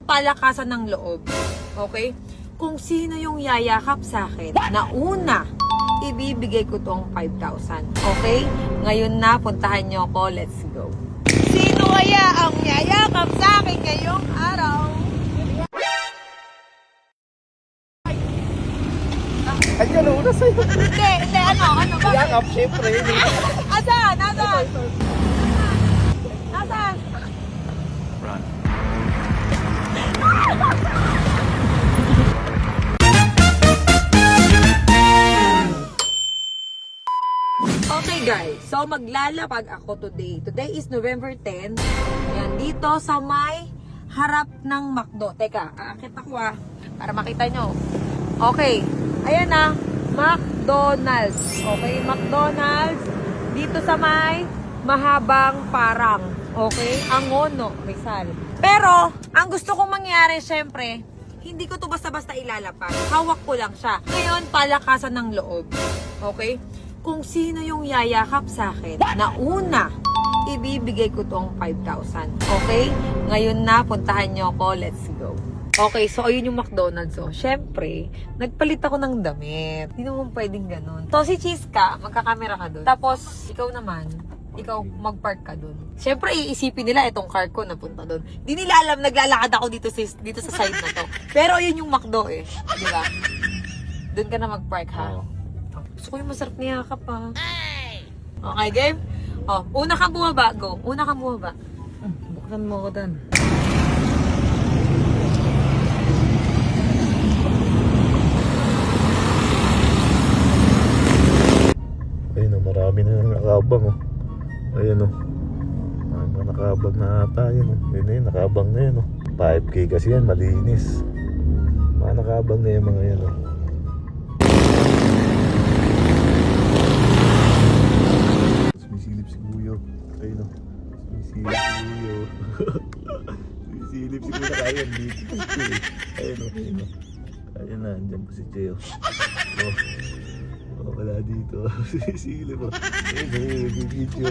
palakasan ng loob. Okay? Kung sino yung yayakap sa akin na una, ibibigay ko tong 5,000. Okay? Ngayon na, puntahan nyo ako. Let's go. Sino kaya ang yayakap sa akin ngayong araw? Andiyan, una sa'yo. Hindi, ano ba? Yakap, syempre. Asan? Nasaan? Run. Okay guys, so maglalapag ako today. Today is November 10. Ayan, dito sa may harap ng McDo. Teka, aakit ako para makita nyo. Okay, ayan na, McDonald's. Okay, McDonald's. Dito sa may mahabang parang. Okay, Angono, Rizal. Pero, ang gusto kong mangyari, syempre, hindi ko to basta-basta ilalapag. Hawak ko lang siya. Ngayon, palakasan ng loob. Okay? Kung sino yung yayakap sa akin na una, ibibigay ko tong 5,000. Okay? Ngayon na, puntahan nyo ako. Let's go. Okay, so ayun yung McDonald's. So, syempre, nagpalit ako ng damit. Hindi naman pwedeng ganun. So, si Cheese ka, magkakamera ka dun. Tapos, ikaw naman, ikaw magpark ka dun. Syempre, iisipin nila itong car ko napunta dun. Hindi nila alam, naglalakad ako dito sa side na to. Pero yun yung McDo eh. Di ba? Dun ka na magpark ha. Gusto ko yung masarap niya ka pa. Okay, game? Oh, una kang bumaba. Go. Una kang bumaba. Buksan mo ako dan. Ayun o, marami na yung nakabang o. Ayun o. Mga nakabang na ata yun o. Yun na yun, nakabang na yun o. 5K kasi yan, malinis. Mga nakabang na yung mga yan o. Sumisilip si Kuyo. Ayun o. Sumisilip si Kuyo. Sumisilip si Kuyo. Ayan, dito. Ayun o, ayun o. Ayun na, andyan po si Cheo. Oh. Oh, wala dito. Sumisilip o. Ayun o, nag-video.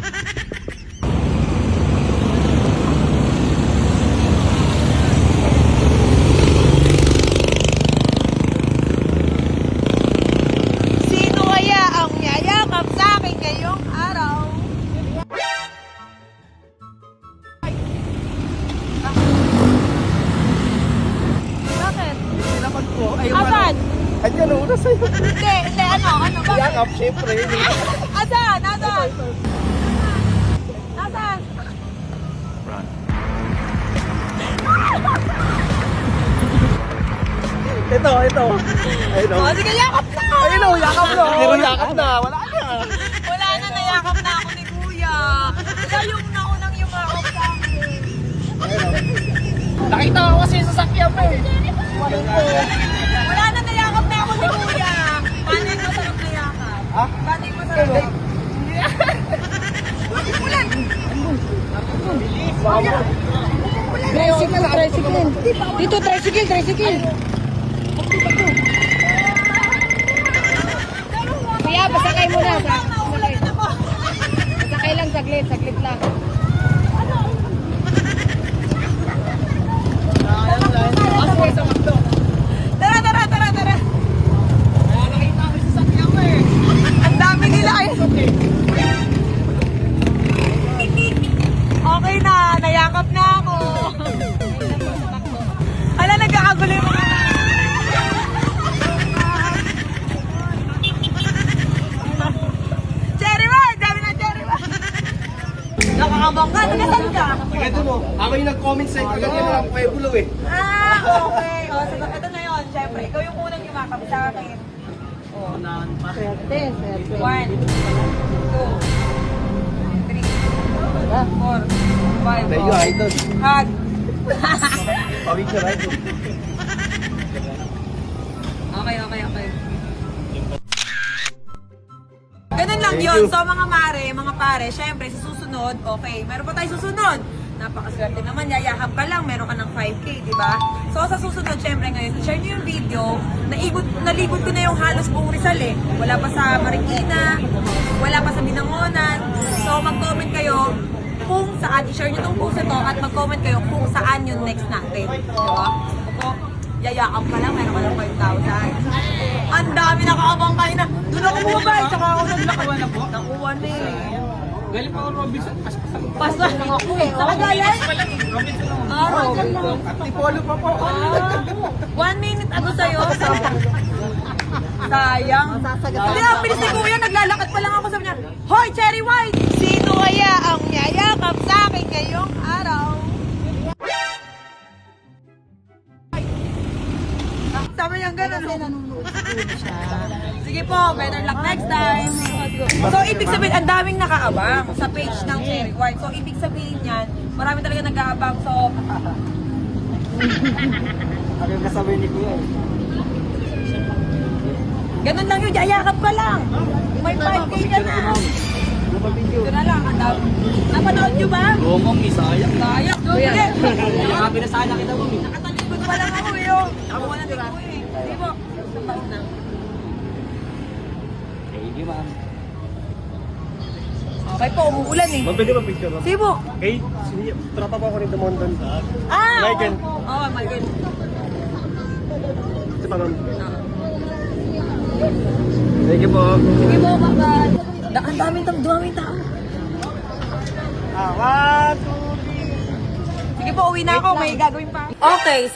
Sino kaya ang yayakap sa akin ngayong araw? Bakit? Sinapag ko. Ayun Asan? Andyan o, una sa'yo. Hindi, ano ba? Yakap, syempre. Asan? Nasaan? Run. Ito. Ayun o. Oh, sige, yakap na! Ayun o, yakap na. Pero yakap na, wala na. Wala na, nayakap na ako ni Kuya. Siya yung naunang yumakap sa akin. Nakita ko kasi sa sakyan mo eh. Wala na, nayakap na ako ni Kuya. Paano yung masarap na yakap? Ha? Paano yung masarap na yakap? Tricycle. Dito, tricycle. Kuya, basakay muna. Basakay lang, saglit lang. Tara. Ang dami nila eh. Okay na, nayakap na ako. Ala, nagkakagulo yung mga... Cherry Bar! Dami na Cherry Bar! Nakakabang ka, nagasan ka? Ito mo, ako yung nag-comment sa'yo agad yan ang Pueblo eh. Okay. O, so, ito na yun. Siyempre, ikaw yung unang yumakap sa akin. Unahan pa. Swerte. 1, 2, 3, 4, 5. Tayo, idol. Hug. Pawicture, idol. Okay. Ganun lang yun. So mga pare, syempre sa susunod, okay, meron pa tayo susunod. Napakaswerte naman, yayahap ka lang, meron ka ng 5K, di ba? So sa susunod, syempre ngayon, share nyo yung video, nalibot ko na yung halos buong Rizal eh. Wala pa sa Marikina, wala pa sa Binangonan. So mag-comment kayo kung saan, i-share nyo tong post na to at mag-comment kayo kung saan yung next natin. Diba? Ako, yayakap ka lang, meron ka lang 5,000. Ang dami nakakabang kayo na. Doon ako bumabay, tsaka ako naglakad. Nakuha na eh. Galing pa ako Robinson, paspasan. Pasok lang ako eh. Saka galing? Robinson lang. Ah, Robinson lang. At Tipolo pa po. 1 minute ano sa'yo? Sayang. Hindi na, pinis ni Kuya, naglalakad pa lang ako sa niya. Hoy, Cherry White! Sino kaya ang yayakap sa akin ngayong araw? Sabi niya gano'n. Sige po, better luck next time. So, ibig sabihin, ang daming nakaabang sa page ng Cherry White. So, ibig sabihin yan, marami talaga nag-aabang. So, Ano yung kasabay ni Kuya? ganun lang yun, yayakap ka lang. May 5K ka na. Ito na lang, ang dami. Napanood nyo ba? Gomong, isayang. Sayang. Kuya. Sabi na sana kita mo. Nakatalikod pa lang ako yun. Ako na din ko eh. Sige po. Isang taon na. Thank you, ma'am. Okay po, umuulan eh. Mabili ba picture mo? Sige po. Okay, tropa po ako ni Dumondon. Ah! Michael. Oo, Michael. Ito pa ma'am. Ah. Thank you po. Sige po, bye-bye. Ang daming tao. What? Sige po, uwi na ako. May gagawin pa. Okay, so